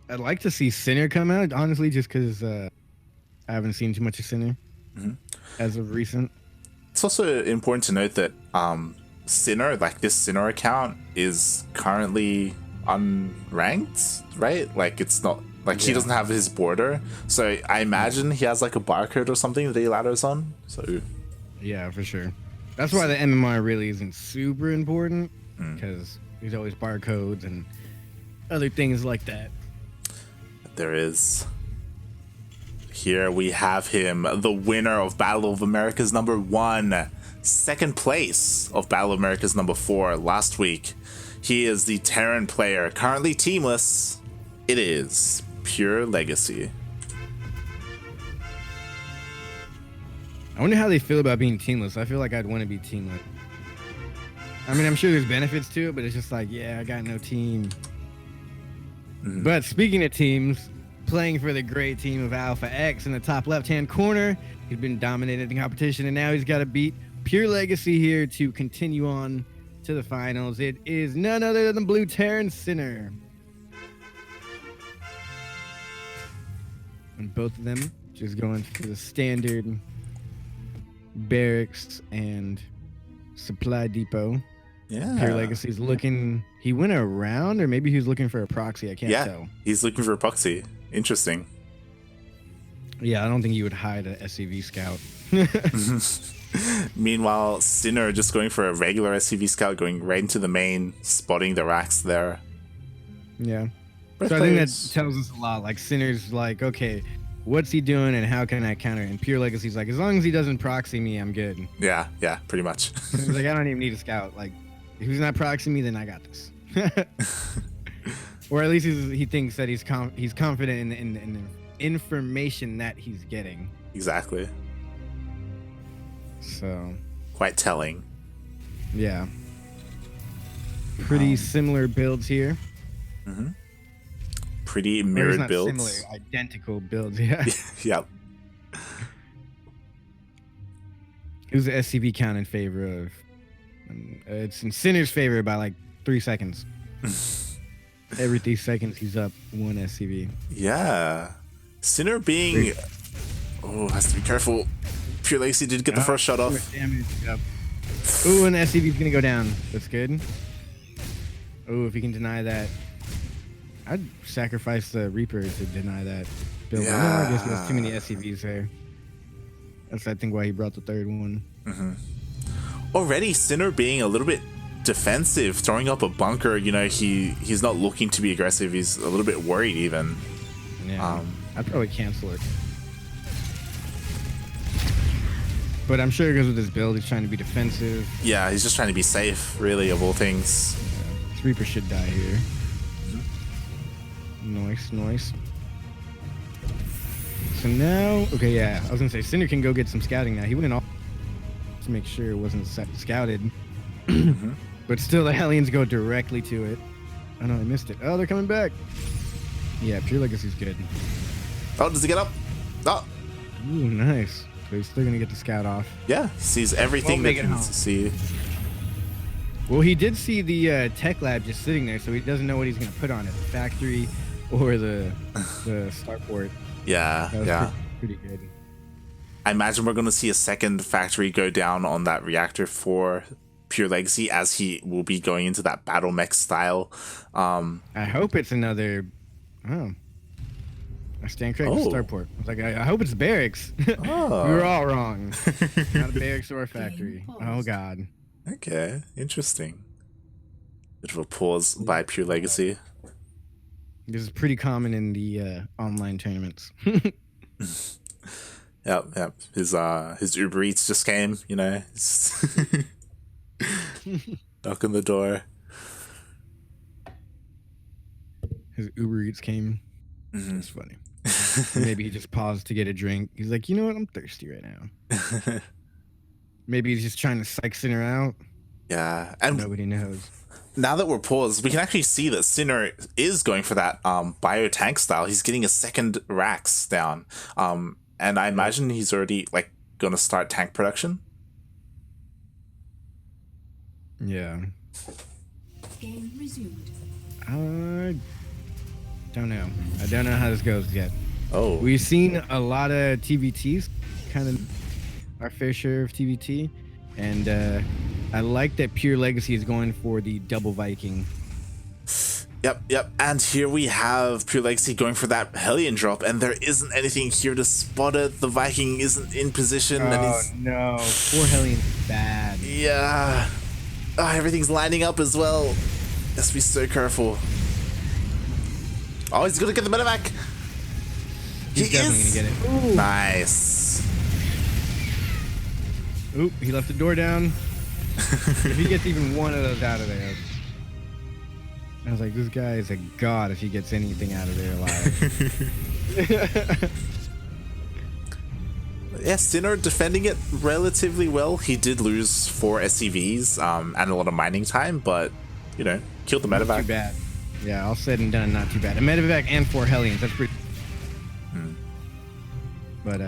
I'd like to see Sinner come out, honestly, just because I haven't seen too much of Sinner as of recent. It's also important to note that Sinner, like this Sinner account, is currently unranked, right? Like it's not like he doesn't have his border, so I imagine he has like a barcode or something that he ladders on. So yeah, for sure. That's why the MMR really isn't super important, because there's always barcodes and other things like that. there is. Here we have him, the winner of Battle of America's #1, second place of Battle of America's #4 last week. He is the Terran player, currently teamless. It is PureLegacy. I wonder how they feel about being teamless. I feel like I'd want to be teamless. I mean, I'm sure there's benefits to it, but it's just like, yeah, I got no team. But speaking of teams, playing for the great team of Alpha X in the top left-hand corner, he's been dominating the competition, and now he's got to beat PureLegacy here to continue on to the finals. It is none other than Blue Terran Sinner. And both of them just going for the standard barracks and supply depot. Yeah. PureLegacy's looking. He went around, or maybe he was looking for a proxy. I can't tell. He's looking for a proxy. Interesting. Yeah, I don't think you would hide a SCV scout. Meanwhile, Sinner just going for a regular SCV scout, going right into the main, spotting the racks there. Yeah. So I think that tells us a lot. Like, Sinner's like, okay, what's he doing and how can I counter? And PureLegacy's like, as long as he doesn't proxy me, I'm good. Yeah, pretty much. He's like, I don't even need a scout. Like, if he's not proxying me, then I got this. Or at least he thinks that he's confident in the information that he's getting. Exactly. So. Quite telling. Yeah. Pretty similar builds here. Pretty mirrored builds. Similar, identical builds, yeah. Yep. Who's the SCV count in favor of? It's in Sinner's favor by like 3 seconds. Every 3 seconds, he's up 1 SCV. Yeah. Sinner being... Oh, has to be careful. PureLegacy did get the first shot off. Damage. Yep. Ooh, and the SCV's going to go down. That's good. Oh, if he can deny that. I'd sacrifice the Reaper to deny that build. Yeah. I guess there's too many SCVs there. That's, I think, why he brought the third one. Already, Sinner being a little bit defensive, throwing up a bunker. You know, he's not looking to be aggressive. He's a little bit worried even. Yeah, I'd probably cancel it. But I'm sure because with his build, he's trying to be defensive. Yeah, he's just trying to be safe, really, of all things. Yeah, this Reaper should die here. Nice. So now, okay, yeah, I was gonna say Sinner can go get some scouting now. He went off to make sure it wasn't scouted. But still, the Hellions go directly to it. Oh no, I missed it. Oh, they're coming back. Yeah, PureLegacy's good. Oh, does he get up? Oh. Ooh, nice. So he's still gonna get the scout off. Yeah, sees everything that he needs to see. Well, he did see the tech lab just sitting there, so he doesn't know what he's gonna put on it. The factory or the starport. Yeah, That was pretty good. I imagine we're going to see a second factory go down on that reactor for PureLegacy, as he will be going into that battle mech style. I hope it's another. Oh, I stand corrected. Starport. I was like, I hope it's barracks. Oh. We were all wrong. Not a barracks or a factory. Oh God. Okay, interesting. Bit of a pause by PureLegacy. This is pretty common in the online tournaments. Yep. His Uber Eats just came, you know. Knocking the door. His Uber Eats came. That's funny. Maybe he just paused to get a drink. He's like, you know what? I'm thirsty right now. Maybe he's just trying to psych Sinner out. Yeah. And nobody knows. Now that we're paused, we can actually see that Sinner is going for that bio-tank style. He's getting a second Rax down. And I imagine he's already like going to start tank production. Yeah. Game resumed. I Don't know. I don't know how this goes yet. Oh. We've seen a lot of TvTs, kind of our fair share of TvT, and I like that PureLegacy is going for the double Viking. Yep. And here we have PureLegacy going for that Hellion drop, and there isn't anything here to spot it. The Viking isn't in position. Oh, and he's... no. 4 Hellions bad. Yeah. Everything's lining up as well. Has to be so careful. Oh, he's gonna get the medevac. He's definitely gonna get it. Ooh. Nice. Oop, he left the door down. If he gets even one of those out of there, I was like, this guy is a god if he gets anything out of there alive. Yeah, Sinner defending it relatively well. He did lose 4 SCVs and a lot of mining time, but, you know, killed the medevac. Not too bad. Yeah, all said and done, not too bad. A medevac and 4 Hellions, that's pretty... But,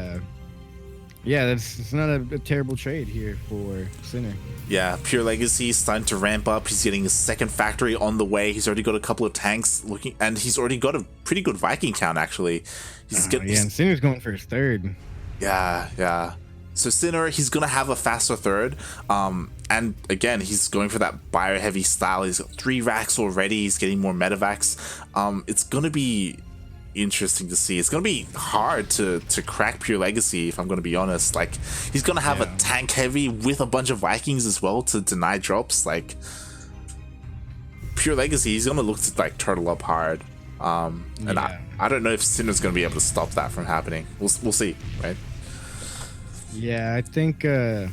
yeah, it's not a terrible trade here for Sinner. Yeah, PureLegacy is starting to ramp up. He's getting his second factory on the way. He's already got a couple of tanks looking, and he's already got a pretty good Viking count, actually. Yeah, and Sinner's going for his third. Yeah. So Sinner, he's gonna have a faster third, and again, he's going for that bio-heavy style. He's got 3 racks already. He's getting more medevacs. It's gonna be interesting to see. It's gonna be hard to crack PureLegacy, if I'm gonna be honest. Like, he's gonna have a tank heavy with a bunch of Vikings as well to deny drops. Like, PureLegacy, he's gonna look to like turtle up hard. And I don't know if Sinner's gonna be able to stop that from happening. We'll see, right? Yeah, I think Sinner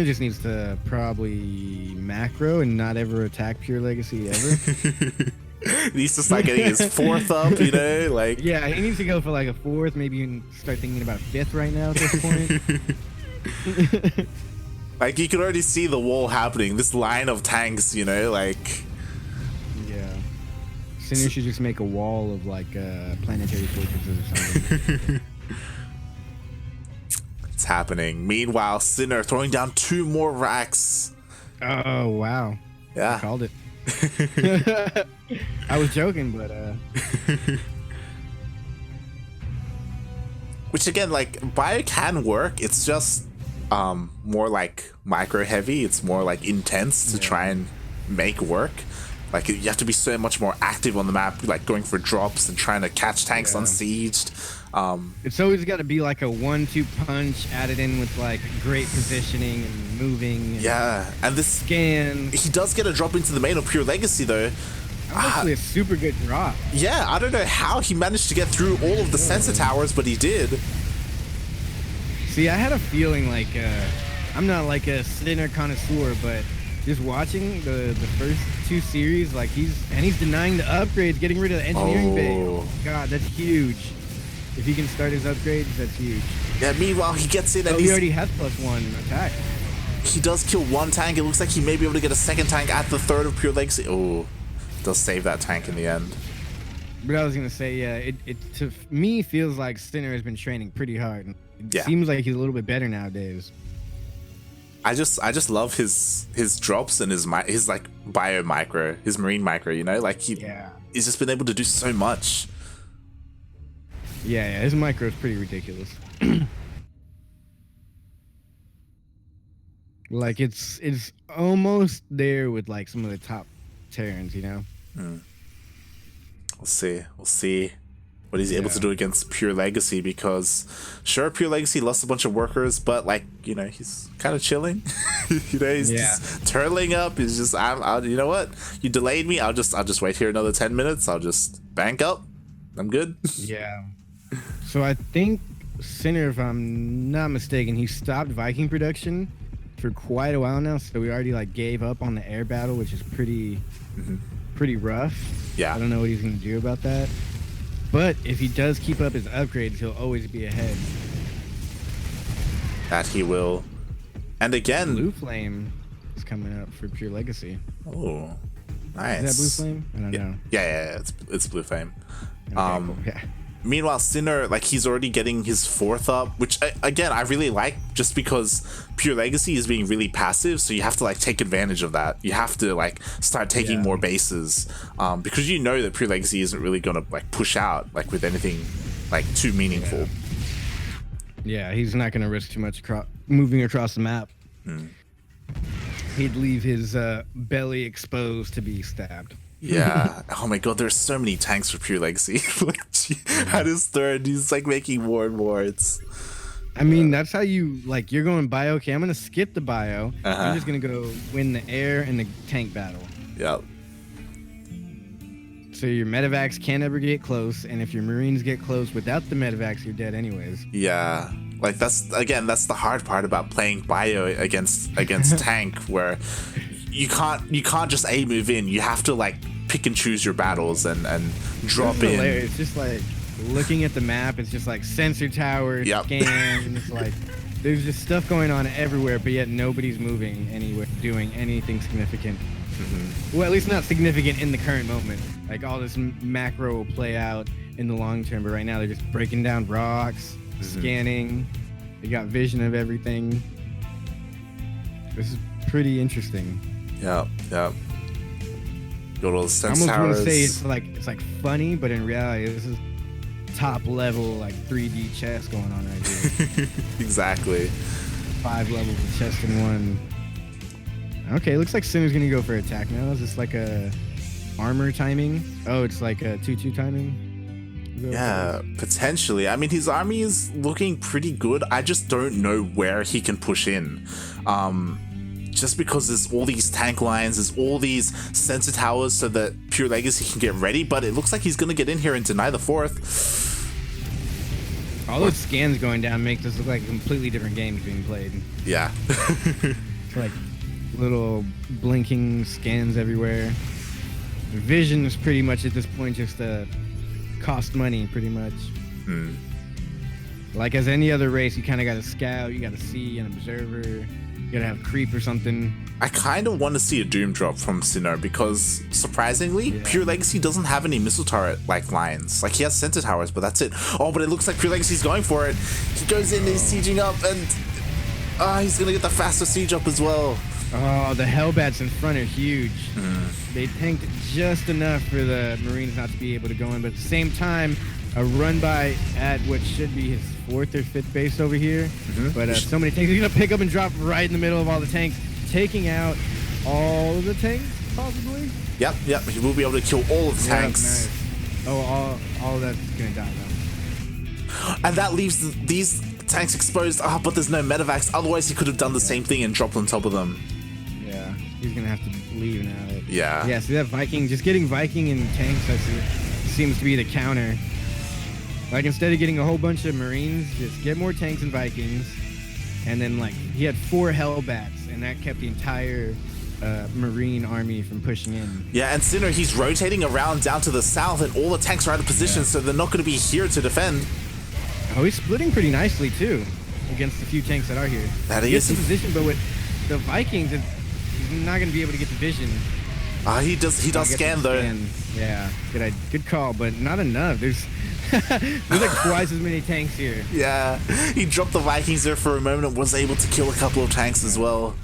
just needs to probably macro and not ever attack PureLegacy ever. He needs to start getting his 4th up, you know, like... Yeah, he needs to go for like a 4th, maybe even start thinking about a 5th right now at this point. Like, you can already see the wall happening, this line of tanks, you know, like... Yeah. Sinner should just make a wall of like planetary fortresses or something. It's happening. Meanwhile, Sinner throwing down 2 more racks. Oh, wow. Yeah. I called it. I was joking, but which again, like, bio can work. It's just more like micro heavy. It's more like intense to try and make work. Like, you have to be so much more active on the map, like going for drops and trying to catch tanks unsieged. It's always got to be like a 1-2 punch added in with like great positioning and moving. And and this scan. He does get a drop into the main of PureLegacy though. Actually, a super good drop. Yeah, I don't know how he managed to get through all of the sensor towers, but he did. See, I had a feeling like I'm not like a Sinner connoisseur, but just watching the first 2 series, like he's denying the upgrades, getting rid of the engineering bay. Oh God, that's huge. If he can start his upgrades, that's huge. Yeah, meanwhile, he gets in and he already has +1 attack. He does kill 1 tank. It looks like he may be able to get a 2nd tank at the 3rd of PureLegacy. Oh, does save that tank in the end. But I was going to say, yeah, it to me feels like Sinner has been training pretty hard. It seems like he's a little bit better nowadays. I just love his drops and his like bio micro, his marine micro, you know? Like, he's just been able to do so much. Yeah, his micro is pretty ridiculous. Like, it's almost there with like some of the top Terrans, you know? We'll see what he's able to do against PureLegacy, because sure, PureLegacy lost a bunch of workers, but like, you know, he's kind of chilling. You know, he's just turtling up. He's just, I'll, you know what? You delayed me. I'll just wait here another 10 minutes. I'll just bank up. I'm good. Yeah. So I think Sinner, if I'm not mistaken, he stopped Viking production for quite a while now. So we already like gave up on the air battle, which is pretty rough. Yeah. I don't know what he's gonna do about that. But if he does keep up his upgrades, he'll always be ahead. That he will. And again, Blue Flame is coming up for PureLegacy. Oh, nice. Is that Blue Flame? I don't know. Yeah, it's Blue Flame. Okay, cool. Yeah. Meanwhile, Sinner, like, he's already getting his 4th up, which, again, I really like, just because PureLegacy is being really passive, so you have to, like, take advantage of that. You have to, like, start taking more bases, because you know that PureLegacy isn't really going to, like, push out, like, with anything, like, too meaningful. Yeah, he's not going to risk too much moving across the map. He'd leave his belly exposed to be stabbed. Yeah. Oh my god, there's so many tanks for PureLegacy. Like, at his 3rd, he's like making more and more. I mean, that's how you, like, you're going bio. Okay, I'm going to skip the bio. I'm just going to go win the air and the tank battle. Yep. So your medevacs can't ever get close, and if your Marines get close without the medevacs, you're dead anyways. Yeah. Like, that's the hard part about playing bio against tank, where you can't just A move in. You have to, like, pick and choose your battles and drop in. It's just like looking at the map. It's just like sensor towers, scans. Like, there's just stuff going on everywhere, but yet nobody's moving anywhere, doing anything significant. Well, at least not significant in the current moment. Like, all this macro will play out in the long term, but right now they're just breaking down rocks, scanning. They got vision of everything. This is pretty interesting. Yeah. Got all the sense I almost towers. want to say it's like funny, but in reality, this is top level, like 3D chess going on right here. Exactly. 5 levels of chess in one. Okay, looks like Sinner's gonna go for attack now. Is this like a armor timing? Oh, it's like a 2-2 timing? Yeah, potentially. I mean, his army is looking pretty good. I just don't know where he can push in. Just because there's all these tank lines, there's all these sensor towers so that PureLegacy can get ready, but it looks like he's gonna get in here and deny the 4th. All those scans going down make this look like completely different games being played. Yeah. It's like little blinking scans everywhere. Vision is pretty much at this point just cost money, pretty much. Like as any other race, you kind of got to scout, you got to see an observer, you got to have creep or something. I kind of want to see a Doom drop from Sinner because, surprisingly, PureLegacy doesn't have any missile turret like lines. Like, he has center towers, but that's it. Oh, but it looks like PureLegacy's going for it. He goes in, he's sieging up, and he's gonna get the faster siege up as well. Oh, the Hellbats in front are huge. They tanked just enough for the Marines not to be able to go in, but at the same time, a run by at what should be his 4th or 5th base over here. But so many tanks. He's gonna pick up and drop right in the middle of all the tanks, taking out all of the tanks, possibly. Yep. He will be able to kill all of the tanks. Nice. Oh, all of that's gonna die though. And that leaves these tanks exposed. But there's no medevacs. Otherwise, he could have done the same thing and dropped on top of them. Yeah, he's gonna have to leave now. Yeah. See that Viking? Just getting Viking and tanks seems to be the counter. Like, instead of getting a whole bunch of Marines, just get more tanks and Vikings. And then, like, he had 4 Hellbats, and that kept the entire Marine army from pushing in. Yeah, and Sinner, he's rotating around down to the south, and all the tanks are out of position, so they're not going to be here to defend. Oh, he's splitting pretty nicely, too, against the few tanks that are here. That he gets the position, but with the Vikings, he's not going to be able to get the vision. He does scan, though. Yeah, good call, but not enough. There's like twice as many tanks here. Yeah, he dropped the Vikings there for a moment and was able to kill a couple of tanks as well.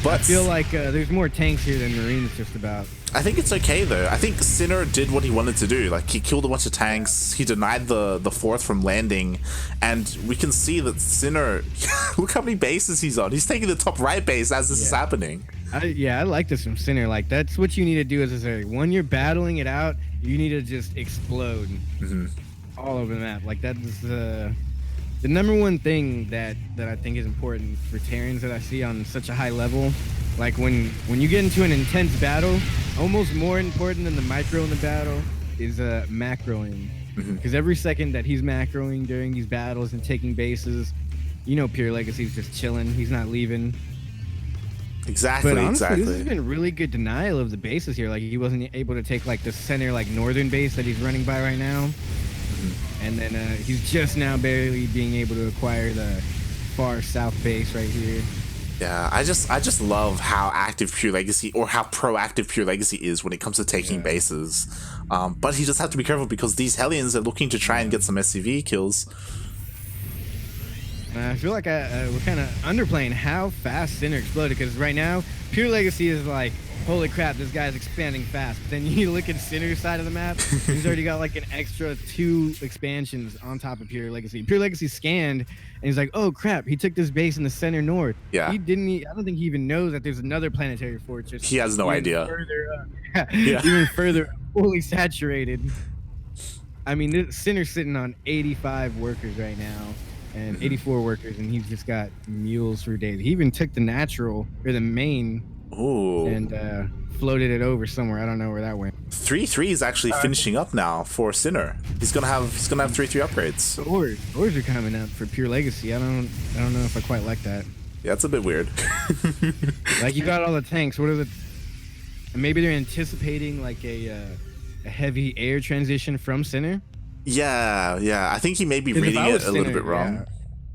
But I feel like there's more tanks here than Marines, just about. I think it's okay, though. I think Sinner did what he wanted to do. Like, he killed a bunch of tanks. He denied the 4th from landing. And we can see that Sinner, look how many bases he's on. He's taking the top right base as this is happening. I like this from Sinner. Like, that's what you need to do as a when you're battling it out, you need to just explode all over the map. Like, that is the number one thing that I think is important for Terrans that I see on such a high level. Like, when you get into an intense battle, almost more important than the micro in the battle is macroing. Because every second that he's macroing during these battles and taking bases, you know PureLegacy's just chilling. He's not leaving. Exactly, but honestly, exactly. This has been really good denial of the bases here. Like, he wasn't able to take, like, the center, like, northern base that he's running by right now. And then he's just now barely being able to acquire the far south base right here. Yeah, I just love how active PureLegacy, or how proactive PureLegacy is when it comes to taking bases. But he just have to be careful because these Hellions are looking to try and get some SCV kills. I feel like we're kind of underplaying how fast Sinner exploded, because right now PureLegacy is like, holy crap, this guy's expanding fast. But then you look at Sinner's side of the map, he's already got like an extra 2 expansions on top of PureLegacy. PureLegacy scanned, and he's like, oh crap, he took this base in the center north. Yeah. I don't think he even knows that there's another planetary fortress. He has no idea. Further up. Even further, fully saturated. I mean, Sinner's sitting on 85 workers right now, and 84 workers, and he's just got mules for days. He even took the natural, or the main, and floated it over somewhere. I don't know where that went. 3-3 is actually finishing up now for Sinner. He's gonna have 3-3 upgrades. Ores are coming up for PureLegacy. I don't know if I quite like that. Yeah, it's a bit weird. Like, you got all the tanks. What are the? Maybe they're anticipating like a heavy air transition from Sinner. Yeah. I think he may be reading it a little bit wrong. Yeah,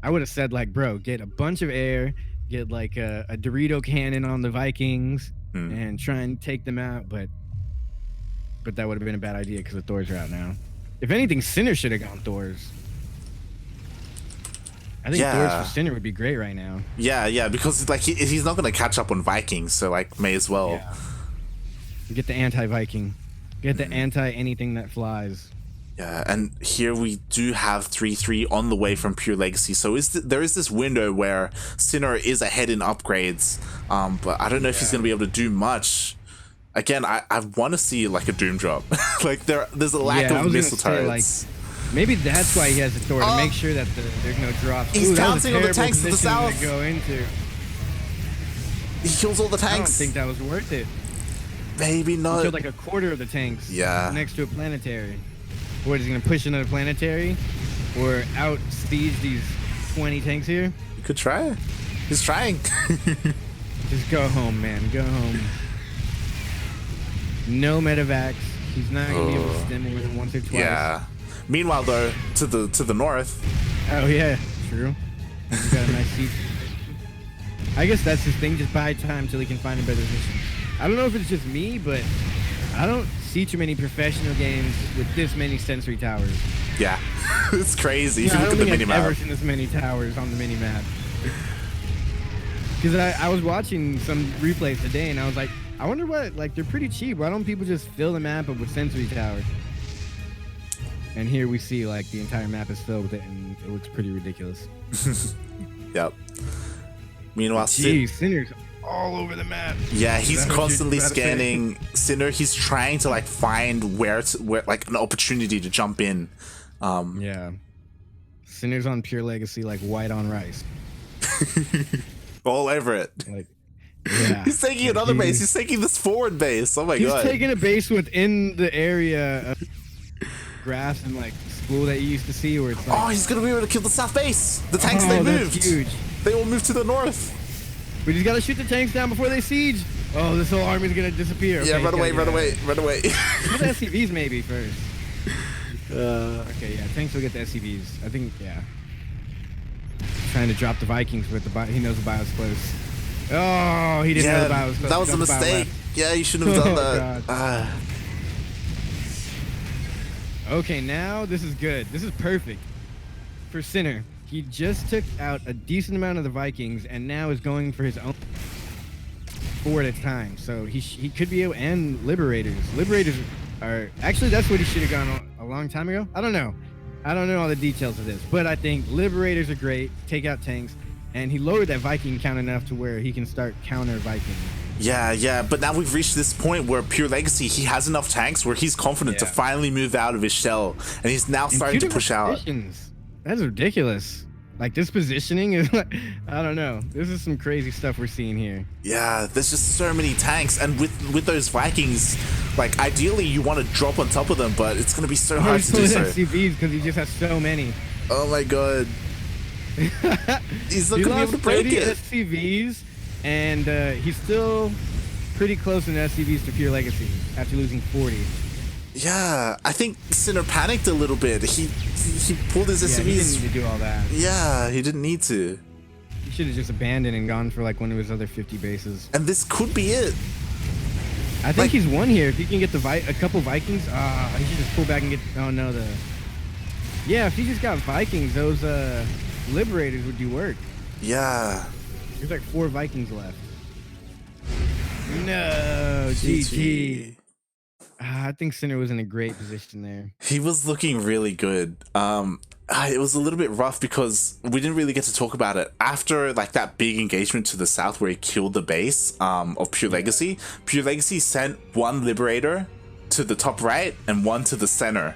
I would have said, like, bro, get a bunch of air, get like a Dorito cannon on the Vikings, and try and take them out. But that would have been a bad idea because the Thors are out now. If anything, Sinner should have gone Thors. I think Thors for Sinner would be great right now. Yeah, because like he's not gonna catch up on Vikings, so like may as well. Yeah. Get the anti-Viking. Get the anti-anything that flies. Yeah, and here we do have 3-3 on the way from PureLegacy. So there is this window where Sinner is ahead in upgrades, but I don't know if he's going to be able to do much. Again, I want to see like a Doom drop. Like there's a lack of missile turrets. Like, maybe that's why he has a Thor, to make sure that there's no drops. He's pouncing on the tanks to the south. To go into. He kills all the tanks. I don't think that was worth it. Maybe not. He killed like a quarter of the tanks. Yeah. Next to a planetary. What, is he gonna push another planetary, or out siege these 20 tanks here? You could try. He's trying. Just go home, man. Go home. No medevacs. He's not gonna be able to stem more than once or twice. Yeah. Meanwhile, though, to the north. Oh yeah, true. He's got a nice siege. I guess that's his thing. Just buy time till he can find a better position. I don't know if it's just me, but I don't see too many professional games with this many sensory towers. Yeah, it's crazy. Yeah, if you look at the mini map. I've never seen this many towers on the mini map. Because I was watching some replays today, and I was like, I wonder what, like, they're pretty cheap. Why don't people just fill the map up with sensory towers? And here we see, like, the entire map is filled with it, and it looks pretty ridiculous. Yep. Meanwhile, Sinner's all over the map. Yeah, he's constantly scanning Sinner. He's trying to like find where like an opportunity to jump in. Yeah, Sinner's on PureLegacy like white on rice. All over it. Like, yeah. He's taking another base. He's taking this forward base. Oh my god. He's taking a base within the area of grass and like school that you used to see, where it's like, he's gonna be able to kill the south base. The tanks they moved. That's huge. They all moved to the north. We just gotta shoot the tanks down before they siege. Oh, this whole army's gonna disappear. Okay, yeah, run away. Get the SCVs maybe first. Okay, yeah, tanks will get the SCVs. I think, yeah. Trying to drop the Vikings with the he knows the bio's close. Oh, he didn't know the bio was close. That was a mistake. Yeah, you shouldn't have done that. Okay, now this is good. This is perfect for Sinner. He just took out a decent amount of the Vikings, and now is going for his own 4 at a time. So he could be able, and Liberators. Liberators are actually, that's what he should have gone a long time ago. I don't know all the details of this, but I think Liberators are great. Take out tanks, and he lowered that Viking count enough to where he can start counter Viking. Yeah, but now we've reached this point where PureLegacy, he has enough tanks where he's confident to finally move out of his shell, and he's now starting to push out. That's ridiculous. Like, this positioning is like, I don't know. This is some crazy stuff we're seeing here. Yeah, there's just so many tanks, and with those Vikings, like, ideally you want to drop on top of them, but it's gonna be so hard to do so. SCVs because he just has so many. Oh my god. He's not gonna be able to break it. SCVs, and he's still pretty close in SCVs to PureLegacy after losing 40. Yeah, I think Sinner panicked a little bit. He pulled his SCVs. He didn't need to do all that. Yeah, he didn't need to. should have just abandoned and gone for like one of his other 50 bases. And this could be it. I think he's won here. If he can get a couple Vikings, he should just pull back and get. Oh no, yeah. If he just got Vikings, those Liberators would do work. Yeah. There's like 4 Vikings left. No, GG. I think Sinner was in a great position there. He was looking really good. It was a little bit rough because we didn't really get to talk about it after like that big engagement to the south where he killed the base of PureLegacy. PureLegacy sent one Liberator to the top right and one to the center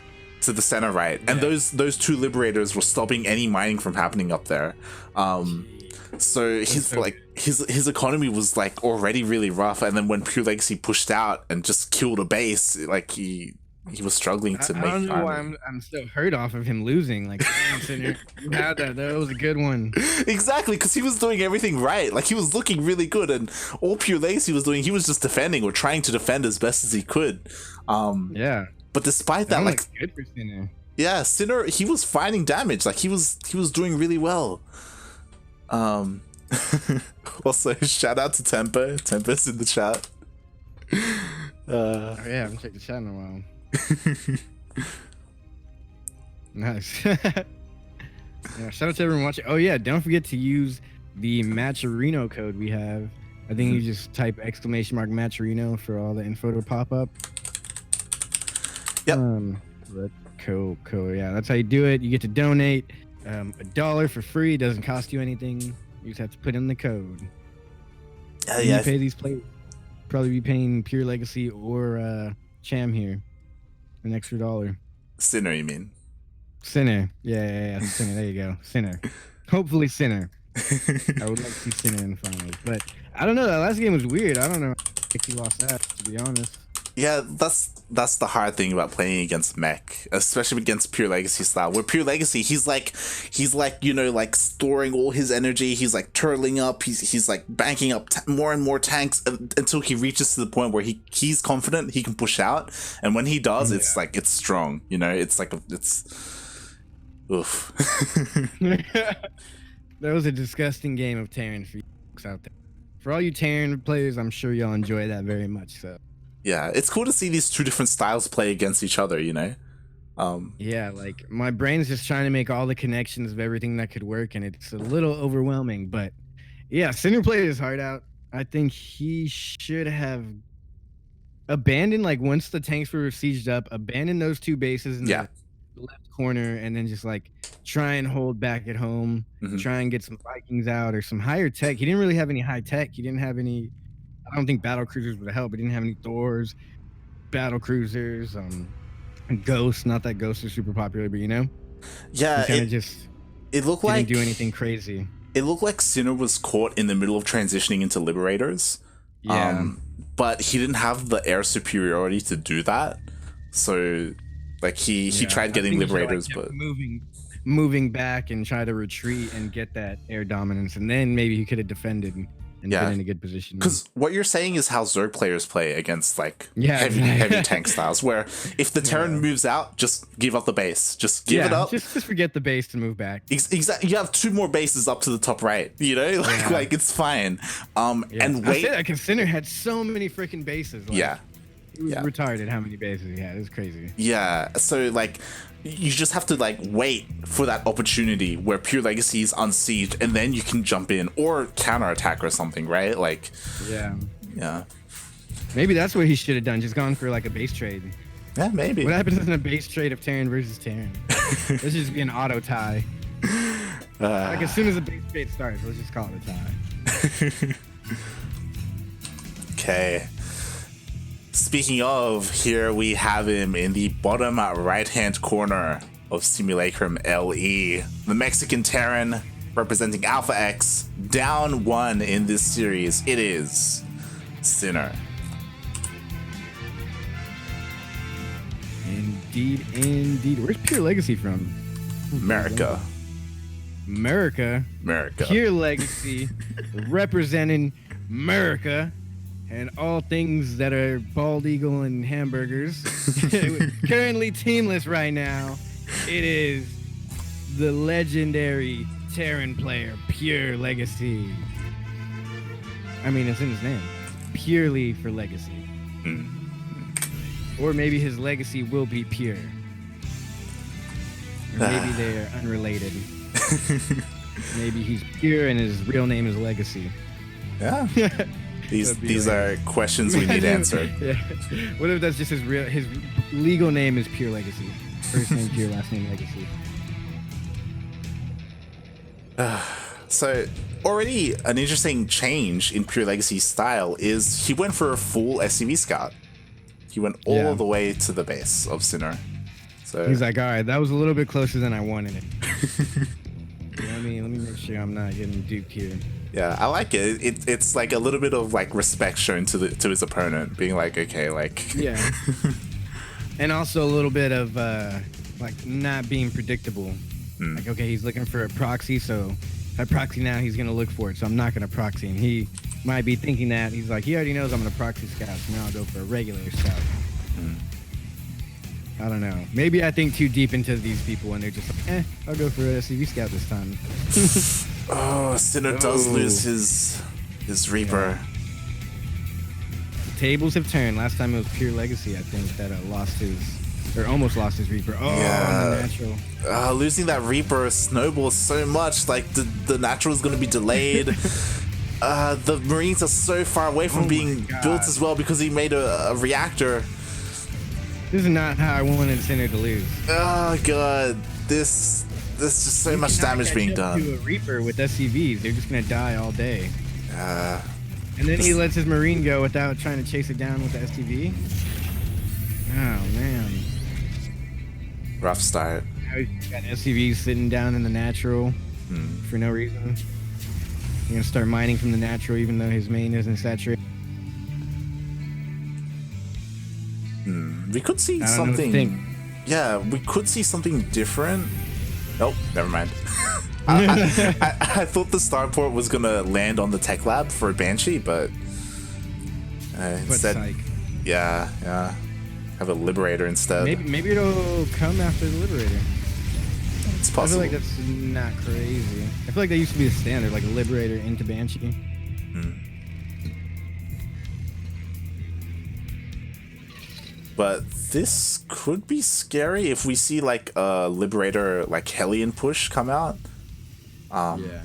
right, and those 2 Liberators were stopping any mining from happening up there. So his economy was like already really rough, and then when PureLegacy pushed out and just killed a base, like he was struggling to make. I don't know why I'm still hurt off of him losing. Like, you had that. That was a good one. Exactly, because he was doing everything right. Like he was looking really good, and all PureLegacy was doing, he was just defending or trying to defend as best as he could. Yeah. But despite that, like, good for Sinner. Yeah, Sinner, he was finding damage. Like he was doing really well. Also, shout out to Tempo. Tempo's in the chat. Oh yeah, I haven't checked the chat in a while. Nice. Yeah, shout out to everyone watching. Oh yeah, don't forget to use the Matcherino code we have. I think you just type !Matcherino for all the info to pop up. Yep. Cool. Yeah, that's how you do it. You get to donate $1 for free. It doesn't cost you anything. You just have to put in the code. Yeah. You pay these players. Probably be paying PureLegacy or Cham here an extra $1. Sinner, you mean? Sinner. Yeah. Sinner. There you go. Sinner. Hopefully Sinner. I would like to see Sinner in the finals. But I don't know. That last game was weird. I don't know if he lost that, to be honest. Yeah, that's the hard thing about playing against Mech, especially against PureLegacy style. Where PureLegacy, he's like like storing all his energy. He's like turtling up. He's like banking up more and more tanks until he reaches to the point where he's confident he can push out. And when he does, it's like it's strong. It's like it's oof. That was a disgusting game of Terran for you folks out there. For all you Terran players, I'm sure y'all enjoy that very much. So. Yeah, it's cool to see these 2 different styles play against each other, Yeah, like my brain's just trying to make all the connections of everything that could work, and it's a little overwhelming. But yeah, Sinner played his heart out. I think he should have abandoned, like once the tanks were sieged up, abandon those 2 bases in the left corner, and then just like try and hold back at home, try and get some Vikings out or some higher tech. He didn't really have any high tech. He didn't have any. I don't think battle cruisers would help. He didn't have any Thors, battle cruisers, Ghosts. Not that Ghosts are super popular, but yeah, it looked like didn't do anything crazy. It looked like Sinner was caught in the middle of transitioning into Liberators. Yeah, but he didn't have the air superiority to do that. So, like he tried getting Liberators, but moving back and try to retreat and get that air dominance, and then maybe he could have defended and been in a good position. Because what you're saying is how Zerg players play against like heavy tank styles, where if the Terran moves out, just give up the base, just give it up, just forget the base to move back. Exactly. You have 2 more bases up to the top right, like it's fine. And wait, because Sinner had so many freaking bases. Like, it was retarded how many bases he had. It was crazy. Yeah, so like you just have to like wait for that opportunity where PureLegacy is unsieged, and then you can jump in or counterattack or something, right? Like yeah. Maybe that's what he should have done. Just gone for like a base trade. Yeah, maybe. What happens in a base trade of Terran versus Terran? Let's just be an auto tie. Like as soon as the base trade starts, let's just call it a tie. Okay. Speaking of, here we have him in the bottom right-hand corner of Simulacrum LE. The Mexican Terran representing Alpha X, down 1 in this series. It is Sinner. Indeed. Where's PureLegacy from? America. PureLegacy representing America. And all things that are bald eagle and hamburgers. Currently teamless right now. It is the legendary Terran player, Pure Legacy. I mean, it's in his name. Purely for legacy. Or maybe his legacy will be pure. Or maybe they're unrelated. Maybe he's pure and his real name is Legacy. Yeah. These are questions we need answered. Yeah. What if that's just his legal name is Pure Legacy? First name Pure, last name Legacy. So already an interesting change in Pure Legacy's style is he went for a full SCV scout. He went all the way to the base of Sinner. So he's like, all right, that was a little bit closer than I wanted it. Let me make sure I'm not getting duped here. Yeah, I like it. It's like a little bit of like respect shown to his opponent, being like, okay, like yeah, and also a little bit of like not being predictable. Like, okay, he's looking for a proxy, so if I proxy now, he's gonna look for it, so I'm not gonna proxy. And he might be thinking that he's like, he already knows I'm gonna proxy scout, so now I'll go for a regular scout. I don't know. Maybe I think too deep into these people and they're just like, I'll go for a SCV scout this time. Oh, Sinner does lose his Reaper. Yeah. The tables have turned. Last time it was Pure Legacy, I think, that almost lost his Reaper. Oh, the natural. Losing that Reaper snowballs so much. Like the natural is going to be delayed. The Marines are so far away from being built as well because he made a reactor. This is not how I wanted Sinner to lose. Oh god, there's just so much damage being done. To a Reaper with SCVs, they're just gonna die all day. And then he lets his Marine go without trying to chase it down with the SCV. Oh man. Rough start. Now he's got SCVs sitting down in the natural for no reason. He's gonna start mining from the natural even though his main isn't saturated. We could see something. Yeah, we could see something different. Nope, never mind. I thought the starport was gonna land on the tech lab for a Banshee, but instead, yeah, have a Liberator instead. Maybe it'll come after the Liberator. It's possible. I feel like that's not crazy. I feel like that used to be the standard, like a Liberator into Banshee. But this could be scary if we see like a Liberator, like Hellion push come out. Yeah.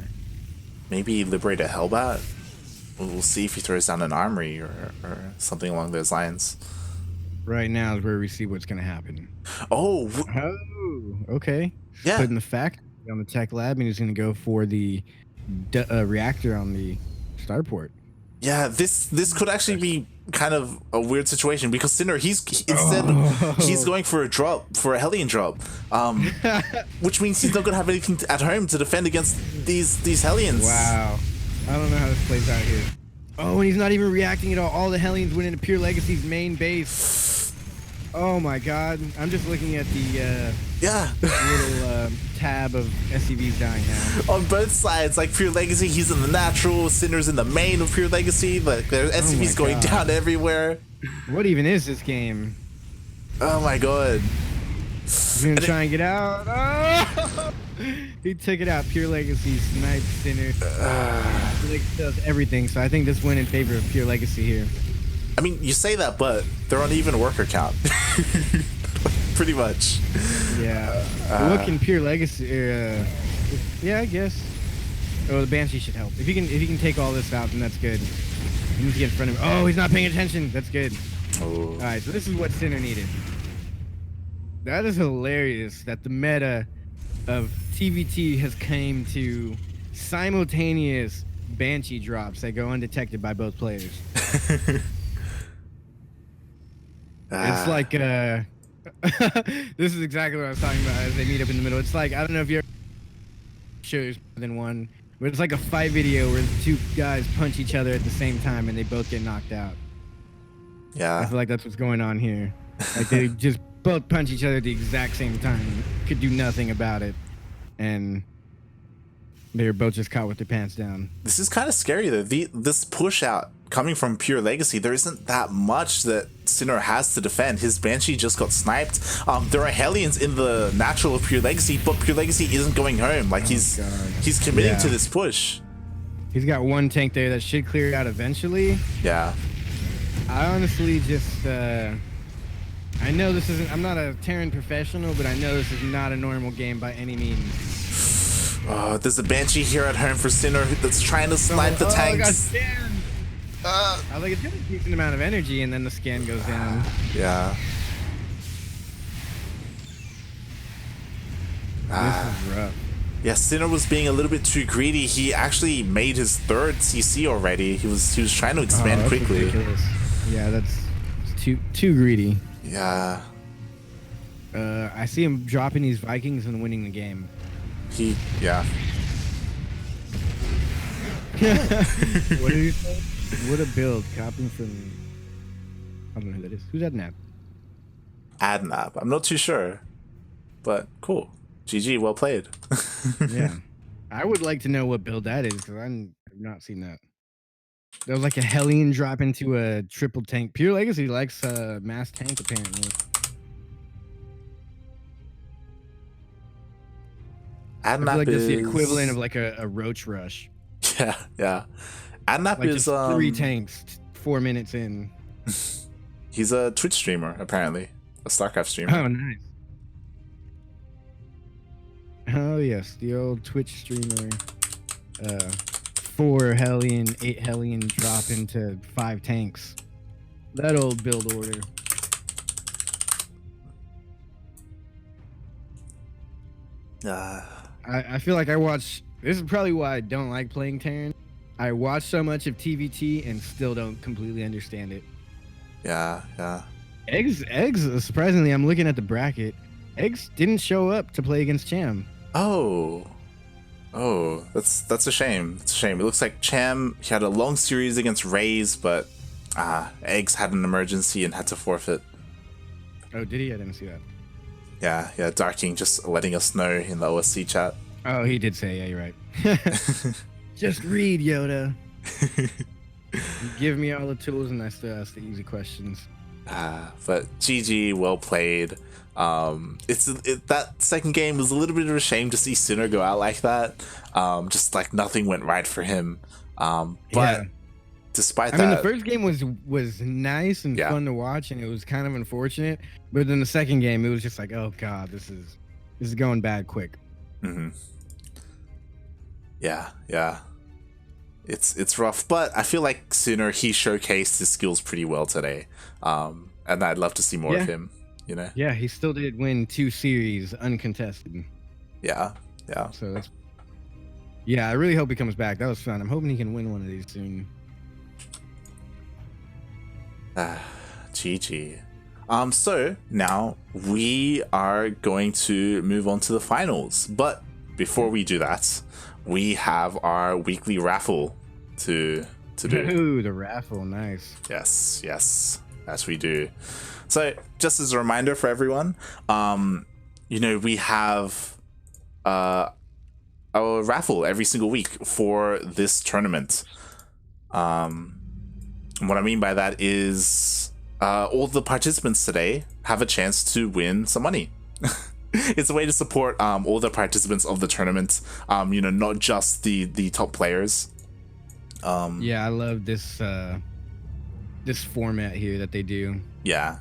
Maybe Liberator Hellbat. We'll see if he throws down an armory or something along those lines. Right now is where we see what's going to happen. Oh, okay. Yeah. Putting the fact on the tech lab, and he's going to go for the reactor on the starport. Yeah, this could actually be kind of a weird situation because Sinner he's going for a Hellion drop, which means he's not gonna have anything at home to defend against these Hellions. Wow, I don't know how this plays out here. Oh, and he's not even reacting at all. All the Hellions went into Pure Legacy's main base. Oh my god, I'm just looking at the little tab of SCVs dying now. On both sides, like Pure Legacy, he's in the natural, Sinner's in the main of Pure Legacy, like there's SCVs going down everywhere. What even is this game? Oh my god. He's gonna try and get out. Oh! He took it out. Pure Legacy sniped Sinner. Pure Legacy does everything, so I think this went in favor of Pure Legacy here. I mean, you say that, but they're on even worker count. Pretty much. Yeah. What can Pure Legacy? Yeah, I guess. Oh, the Banshee should help. If he can take all this out, then that's good. He needs to get in front of him. Oh, he's not paying attention. That's good. Oh. All right, so this is what Sinner needed. That is hilarious that the meta of TvT has came to simultaneous Banshee drops that go undetected by both players. It's like this is exactly what I was talking about as they meet up in the middle. It's like, I don't know if you're shows more than one, but it's like a fight video where the two guys punch each other at the same time and they both get knocked out. Yeah. I feel like that's what's going on here. Like they just both punch each other at the exact same time. Could do nothing about it. And they were both just caught with their pants down. This is kind of scary though. This push out coming from PureLegacy, there isn't that much that Sinner has to defend. His Banshee just got sniped. There are Hellions in the natural of PureLegacy, but PureLegacy isn't going home. Like, he's committing to this push. He's got one tank there that should clear out eventually. Yeah. I honestly just, I know this isn't, I'm not a Terran professional, but I know this is not a normal game by any means. There's a Banshee here at home for Sinner that's trying to snipe the tanks. I was like, it's got a decent amount of energy, and then the scan goes down. Yeah. This is rough. Yeah, Sinner was being a little bit too greedy. He actually made his third CC already. He was trying to expand quickly. Ridiculous. Yeah, that's too greedy. Yeah. I see him dropping these Vikings and winning the game. Yeah. What did he say? What a build. Copying from... I don't know who that is. Who's Adnap? Adnap. I'm not too sure. But cool. GG, well played. Yeah. I would like to know what build that is, because I've not seen that. There was like a Hellion drop into a triple tank. PureLegacy likes mass tank, apparently. Adnap I feel like is that's the equivalent of like a Roach Rush. Yeah. Adnap like is... just 3 tanks, 4 minutes in. He's a Twitch streamer, apparently. A StarCraft streamer. Oh, nice. Oh, yes. The old Twitch streamer. 4 Hellion, 8 Hellion drop into 5 tanks. That old build order. I feel like I watch... This is probably why I don't like playing Terran. I watch so much of TvT and still don't completely understand it. Yeah. Eggs, surprisingly, I'm looking at the bracket. Eggs didn't show up to play against Cham. Oh, that's a shame. It's a shame. It looks like Cham, he had a long series against Rays, but Eggs had an emergency and had to forfeit. Oh, did he? I didn't see that. Yeah, Darking just letting us know in the OSC chat. Oh, he did say, yeah, you're right. Just read, Yoda. You give me all the tools and I still ask the easy questions. But GG, well played. That second game was a little bit of a shame to see Sinner go out like that. Just like nothing went right for him. But despite that, I mean, the first game was nice and fun to watch, and it was kind of unfortunate. But then the second game, it was just like, oh god, this is going bad quick. Mm-hmm. Yeah. It's rough, but I feel like Sinner, he showcased his skills pretty well today. And I'd love to see more of him, you know? Yeah, he still did win 2 series uncontested. Yeah. So that's... Yeah, I really hope he comes back. That was fun. I'm hoping he can win one of these soon. GG. So now we are going to move on to the finals. But before we do that, we have our weekly raffle to do. Ooh, the raffle, nice. Yes, as we do. So just as a reminder for everyone, we have a raffle every single week for this tournament. What I mean by that is all the participants today have a chance to win some money. It's a way to support all the participants of the tournament, not just the top players. Yeah, I love this this format here that they do. Yeah.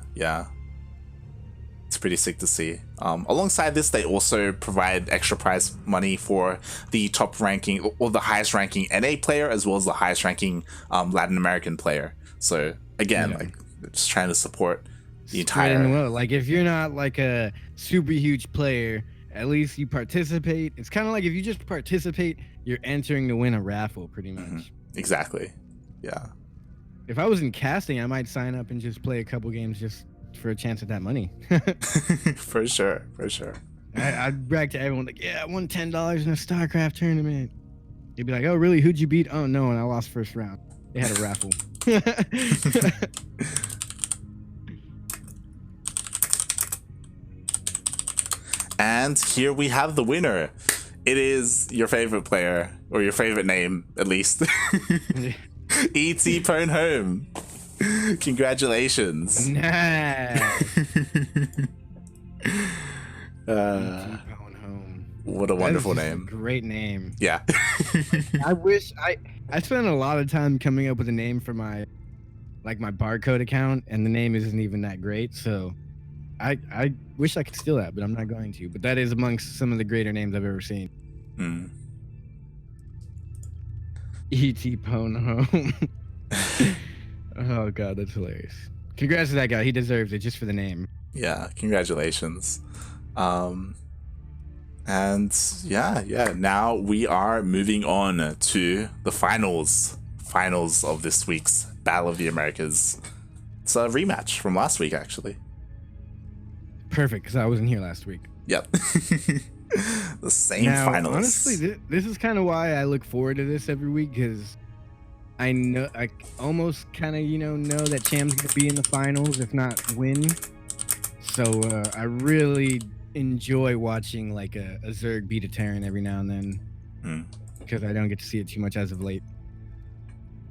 It's pretty sick to see. Alongside this, they also provide extra prize money for the top ranking or the highest ranking NA player, as well as the highest ranking Latin American player. So again, like just trying to support the entire... Like if you're not like a super huge player, at least you participate. It's kind of like if you just participate, you're entering to win a raffle pretty much. Mm-hmm. Exactly. Yeah. If I was in casting, I might sign up and just play a couple games just for a chance at that money. For sure. I'd brag to everyone like, yeah, I won $10 in a StarCraft tournament. They'd be like, oh really, who'd you beat? Oh no, and I lost first round. They had a raffle. And here we have the winner. It is your favorite player, or your favorite name, at least. E.T. Pwn home. Congratulations. Nice. Uh, Pwn home. what a wonderful That is just name. a great name. Yeah. I wish I spent a lot of time coming up with a name for my barcode account, and the name isn't even that great. So I wish I could steal that, but I'm not going to. But that is amongst some of the greater names I've ever seen. Mm. E.T. Pwn home. Oh god, that's hilarious. Congrats to that guy. He deserves it just for the name. Yeah, congratulations. And yeah, now we are moving on to the finals of this week's Battle of the Americas. It's a rematch from last week, actually. Perfect, because I wasn't here last week. Yep. The same now, finalists. Honestly, this is kind of why I look forward to this every week, because I know I almost kind of know that Cham's gonna be in the finals, if not win. So I really enjoy watching like a Zerg beat a Terran every now and then, because I don't get to see it too much as of late.